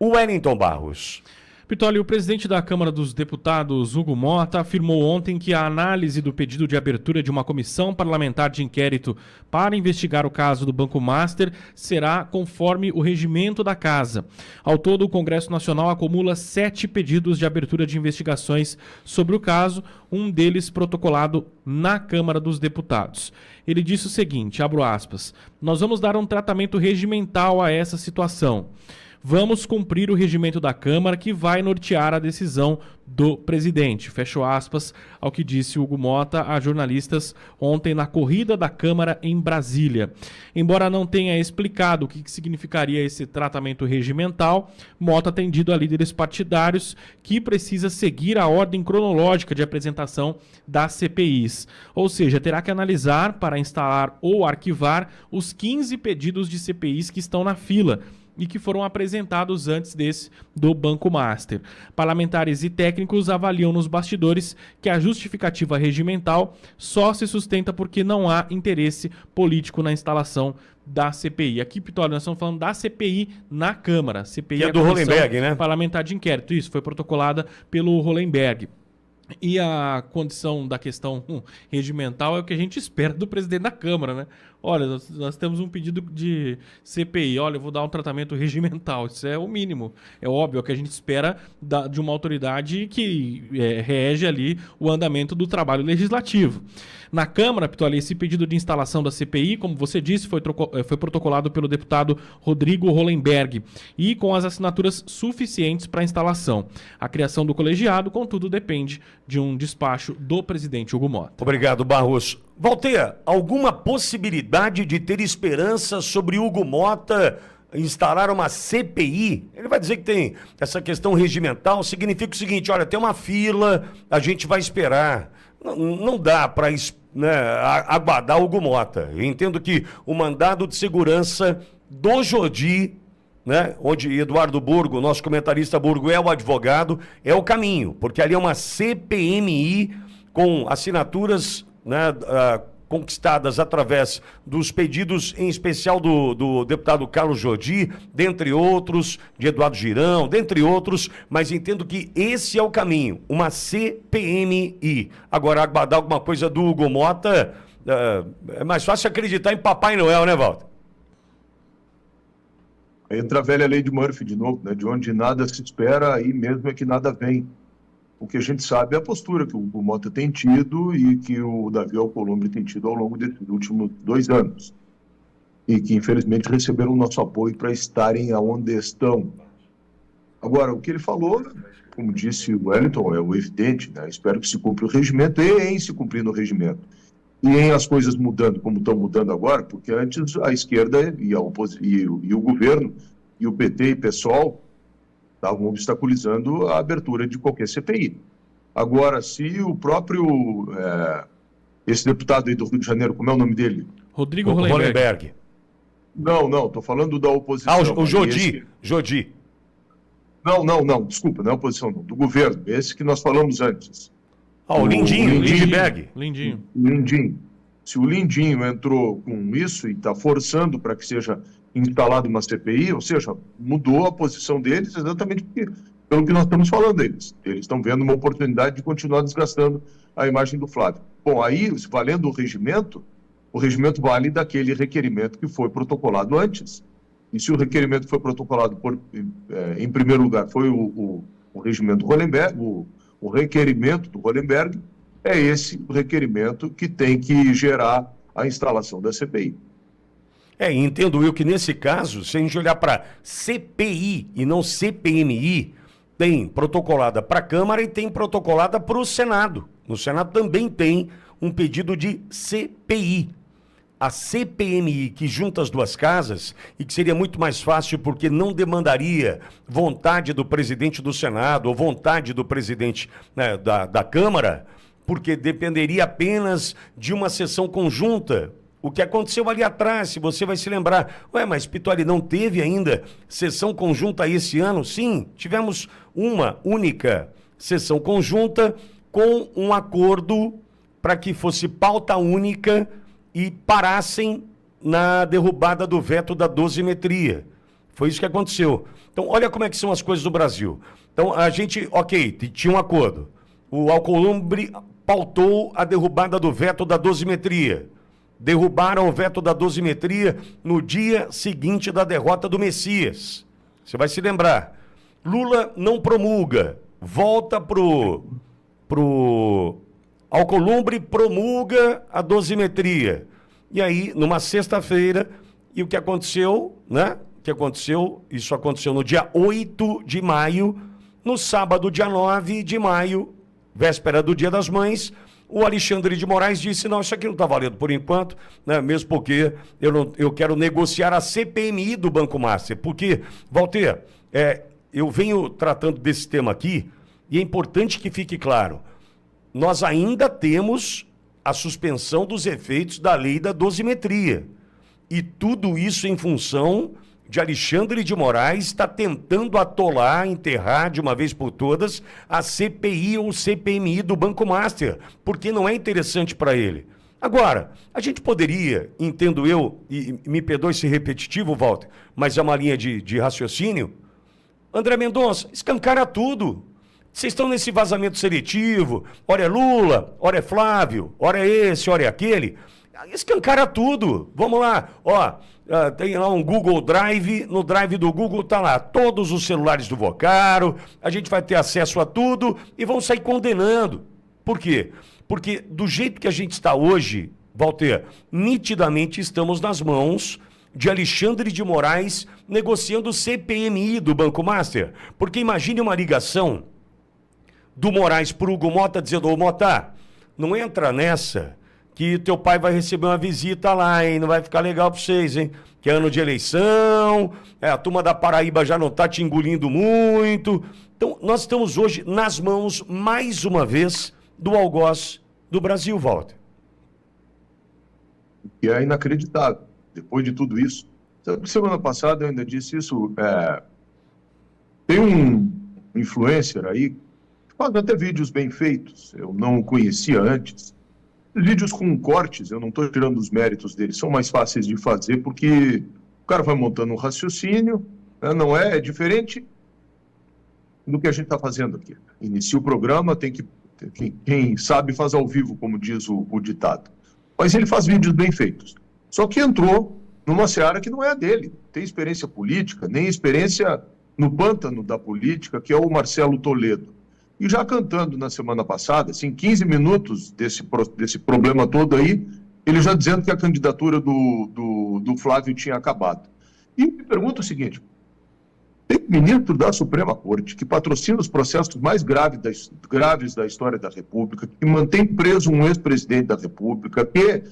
Wellington Barros. Pitoli, o presidente da Câmara dos Deputados, Hugo Motta, afirmou ontem que a análise do pedido de abertura de uma comissão parlamentar de inquérito para investigar o caso do Banco Master será conforme o regimento da Casa. Ao todo, o Congresso Nacional acumula 7 pedidos de abertura de investigações sobre o caso, um deles protocolado na Câmara dos Deputados. Ele disse o seguinte, abro aspas, nós vamos dar um tratamento regimental a essa situação. Vamos cumprir o regimento da Câmara que vai nortear a decisão do presidente. Fecho aspas ao que disse Hugo Motta a jornalistas ontem na corrida da Câmara em Brasília. Embora não tenha explicado o que significaria esse tratamento regimental, Motta tem dito a líderes partidários que precisa seguir a ordem cronológica de apresentação das CPIs. Ou seja, terá que analisar para instalar ou arquivar os 15 pedidos de CPIs que estão na fila e que foram apresentados antes desse do Banco Master. Parlamentares e técnicos avaliam nos bastidores que a justificativa regimental só se sustenta porque não há interesse político na instalação da CPI. Aqui, Pitoli, nós estamos falando da CPI na Câmara. CPI que é do Hollenberg, né? Parlamentar de inquérito. Isso, foi protocolada pelo Hollenberg. E a condição da questão regimental é o que a gente espera do presidente da Câmara, né? Olha, nós temos um pedido de CPI, olha, eu vou dar um tratamento regimental, isso é o mínimo. É óbvio, é o que a gente espera de uma autoridade que rege ali o andamento do trabalho legislativo. Na Câmara, Pitoli, esse pedido de instalação da CPI, como você disse, foi protocolado pelo deputado Rodrigo Hollenberg e com as assinaturas suficientes para a instalação. A criação do colegiado, contudo, depende de um despacho do presidente Hugo Motta. Obrigado, Barros. Valter, alguma possibilidade de ter esperança sobre Hugo Motta instalar uma CPI? Ele vai dizer que tem essa questão regimental, significa o seguinte, olha, tem uma fila, a gente vai esperar. Não dá para aguardar Hugo Motta. Eu entendo que o mandado de segurança do Jodi, né, onde Eduardo Burgo, nosso comentarista Burgo, é o advogado, é o caminho, porque ali é uma CPMI com assinaturas, né, conquistadas através dos pedidos, em especial do deputado Carlos Jodi, dentre outros, de Eduardo Girão, dentre outros, mas entendo que esse é o caminho, uma CPMI. Agora, aguardar alguma coisa do Hugo Motta, é mais fácil acreditar em Papai Noel, né, Walter? Entra a velha lei de Murphy de novo, né? De onde nada se espera, aí mesmo é que nada vem. O que a gente sabe é a postura que o Hugo Motta tem tido e que o Davi Alcolumbre tem tido ao longo desses últimos 2 anos. E que, infelizmente, receberam o nosso apoio para estarem aonde estão. Agora, o que ele falou, como disse o Wellington, é o evidente, né? Espero que se cumpra o regimento e em se cumprindo o regimento. E em as coisas mudando como estão mudando agora, porque antes a esquerda e o governo, e o PT e o PSOL, estavam obstaculizando a abertura de qualquer CPI. Agora, se o próprio, esse deputado aí do Rio de Janeiro, como é o nome dele? Rodrigo Hollenberg. Não, estou falando da oposição. O Jodi. Jodi. Não, desculpa, não é oposição, não, do governo, esse que nós falamos antes. O Lindinho, Lindbergh. Lindinho. Se o Lindinho entrou com isso e está forçando para que seja instalada uma CPI, ou seja, mudou a posição deles exatamente pelo que nós estamos falando deles. Eles estão vendo uma oportunidade de continuar desgastando a imagem do Flávio. Bom, aí, valendo o regimento vale daquele requerimento que foi protocolado antes. E se o requerimento foi protocolado em primeiro lugar, foi o regimento do Hollenberg, o requerimento do Hollenberg, é esse o requerimento que tem que gerar a instalação da CPI. Entendo eu que nesse caso, se a gente olhar para CPI e não CPMI, tem protocolada para a Câmara e tem protocolada para o Senado. No Senado também tem um pedido de CPI. A CPMI, que junta as duas casas, e que seria muito mais fácil porque não demandaria vontade do presidente do Senado ou vontade do presidente, né, da Câmara, porque dependeria apenas de uma sessão conjunta. O que aconteceu ali atrás, se você vai se lembrar. Mas Pitoli, não teve ainda sessão conjunta esse ano? Sim, tivemos uma única sessão conjunta com um acordo para que fosse pauta única e parassem na derrubada do veto da dosimetria. Foi isso que aconteceu. Então, olha como é que são as coisas do Brasil. Então, a gente, ok, tinha um acordo. O Alcolumbre pautou a derrubada do veto da dosimetria. Derrubaram o veto da dosimetria no dia seguinte da derrota do Messias. Você vai se lembrar. Lula não promulga. Volta pro Alcolumbre, promulga a dosimetria. E aí, numa sexta-feira, e o que aconteceu, né? O que aconteceu? Isso aconteceu no dia 8 de maio. No sábado, dia 9 de maio, véspera do Dia das Mães, o Alexandre de Moraes disse, não, isso aqui não está valendo por enquanto, né? Mesmo porque eu quero negociar a CPMI do Banco Master. Porque, Walter, eu venho tratando desse tema aqui, e é importante que fique claro, nós ainda temos a suspensão dos efeitos da lei da dosimetria. E tudo isso em função de Alexandre de Moraes estar tentando atolar, enterrar de uma vez por todas a CPI ou CPMI do Banco Master, porque não é interessante para ele. Agora, a gente poderia, entendo eu, e me perdoe ser repetitivo, Walter, mas é uma linha de raciocínio, André Mendonça, escancara tudo. Vocês estão nesse vazamento seletivo, ora é Lula, ora é Flávio, ora é esse, ora é aquele. Escancara tudo. Vamos lá, tem lá um Google Drive, no Drive do Google tá lá todos os celulares do Vocaro, a gente vai ter acesso a tudo e vão sair condenando. Por quê? Porque do jeito que a gente está hoje, Walter, nitidamente estamos nas mãos de Alexandre de Moraes negociando o CPMI do Banco Master. Porque imagine uma ligação do Moraes para o Hugo Mota dizendo, ô Mota, não entra nessa que teu pai vai receber uma visita lá, hein? Não vai ficar legal para vocês, hein? Que é ano de eleição, a turma da Paraíba já não está te engolindo muito. Então, nós estamos hoje nas mãos, mais uma vez, do algoz do Brasil, Walter. E é inacreditável, depois de tudo isso. Semana passada eu ainda disse isso, tem um influencer aí, faz até vídeos bem feitos, eu não o conhecia antes. Vídeos com cortes, eu não estou tirando os méritos deles, são mais fáceis de fazer, porque o cara vai montando um raciocínio, né, não é diferente do que a gente está fazendo aqui. Inicia o programa, quem sabe faz ao vivo, como diz o ditado. Mas ele faz vídeos bem feitos. Só que entrou numa seara que não é a dele. Tem experiência política, nem experiência no pântano da política, que é o Marcelo Toledo. E já cantando na semana passada, assim, 15 minutos desse problema todo aí, ele já dizendo que a candidatura do Flávio tinha acabado. E me pergunta o seguinte, tem um ministro da Suprema Corte que patrocina os processos mais graves da história da República, que mantém preso um ex-presidente da República, que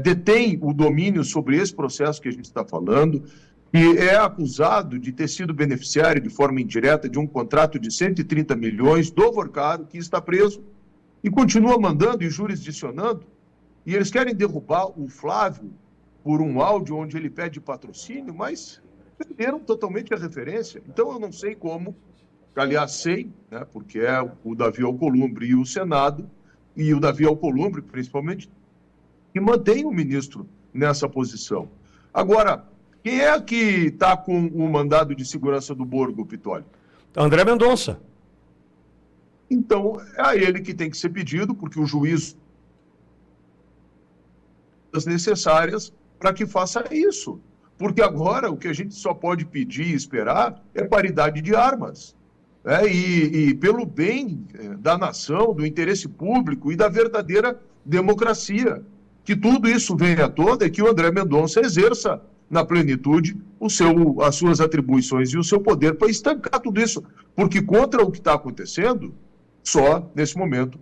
detém o domínio sobre esse processo que a gente está falando, e é acusado de ter sido beneficiário de forma indireta de um contrato de 130 milhões do Vocaro, que está preso, e continua mandando e jurisdicionando, e eles querem derrubar o Flávio por um áudio onde ele pede patrocínio, mas perderam totalmente a referência. Então eu não sei como, aliás sei, né, porque é o Davi Alcolumbre e o Senado, e o Davi Alcolumbre principalmente, que mantém o ministro nessa posição. Agora, quem é que está com o mandado de segurança do Borgo, Pitoli? André Mendonça. Então, é a ele que tem que ser pedido, porque o juiz as necessárias para que faça isso. Porque agora o que a gente só pode pedir e esperar é paridade de armas. E pelo bem da nação, do interesse público e da verdadeira democracia. Que tudo isso venha à tona e que o André Mendonça exerça na plenitude as suas atribuições e o seu poder para estancar tudo isso. Porque contra o que está acontecendo, só nesse momento,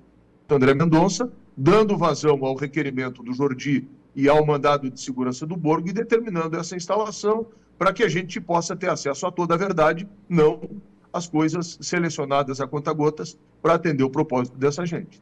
André Mendonça dando vazão ao requerimento do Jordi e ao mandado de segurança do Borgo e determinando essa instalação para que a gente possa ter acesso a toda a verdade, não as coisas selecionadas a conta-gotas para atender o propósito dessa gente.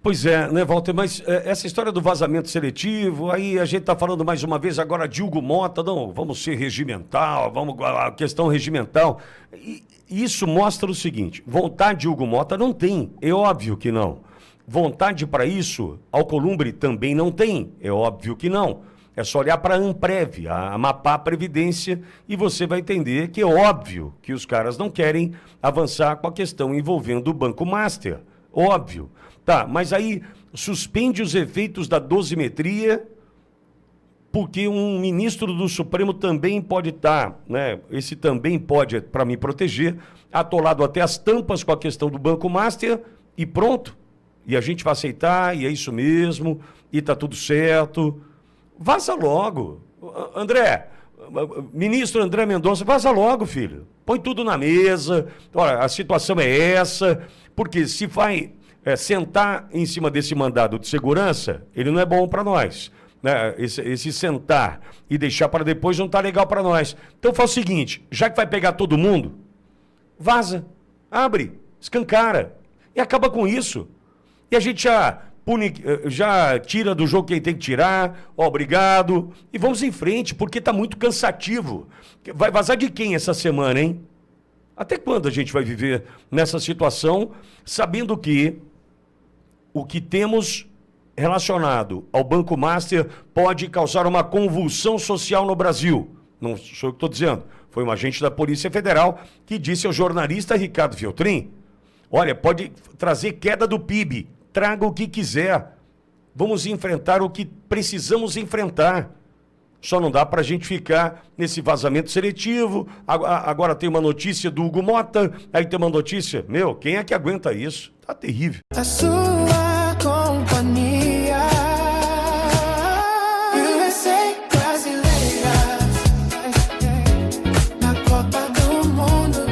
Pois é, né, Walter, mas essa história do vazamento seletivo, aí a gente está falando mais uma vez agora de Hugo Mota, não, vamos ser regimental, a questão regimental. E isso mostra o seguinte, vontade de Hugo Mota não tem, é óbvio que não. Vontade para isso, Alcolumbre também não tem, é óbvio que não. É só olhar para a Amprev, a Amapá Previdência, e você vai entender que é óbvio que os caras não querem avançar com a questão envolvendo o Banco Master. Óbvio. Tá, mas aí suspende os efeitos da dosimetria, porque um ministro do Supremo também pode estar, né? Esse também pode, para me proteger, atolado até as tampas com a questão do Banco Master e pronto. E a gente vai aceitar, e é isso mesmo, e tá tudo certo. Vaza logo. André, ministro André Mendonça, vaza logo, filho. Põe tudo na mesa. Olha, a situação é essa, porque se vai sentar em cima desse mandado de segurança, ele não é bom para nós. Né? Esse sentar e deixar para depois não tá legal para nós. Então faz o seguinte, já que vai pegar todo mundo, vaza, abre, escancara e acaba com isso. E a gente já tira do jogo quem tem que tirar, obrigado, e vamos em frente, porque tá muito cansativo. Vai vazar de quem essa semana, hein? Até quando a gente vai viver nessa situação, sabendo que o que temos relacionado ao Banco Master pode causar uma convulsão social no Brasil? Não sou eu que estou dizendo. Foi um agente da Polícia Federal que disse ao jornalista Ricardo Feltrin, olha, pode trazer queda do PIB, traga o que quiser. Vamos enfrentar o que precisamos enfrentar. Só não dá para a gente ficar nesse vazamento seletivo. Agora tem uma notícia do Hugo Mota, aí tem uma notícia. Meu, quem é que aguenta isso? Tá terrível. A sua companhia. USA brasileira. Na Copa do Mundo.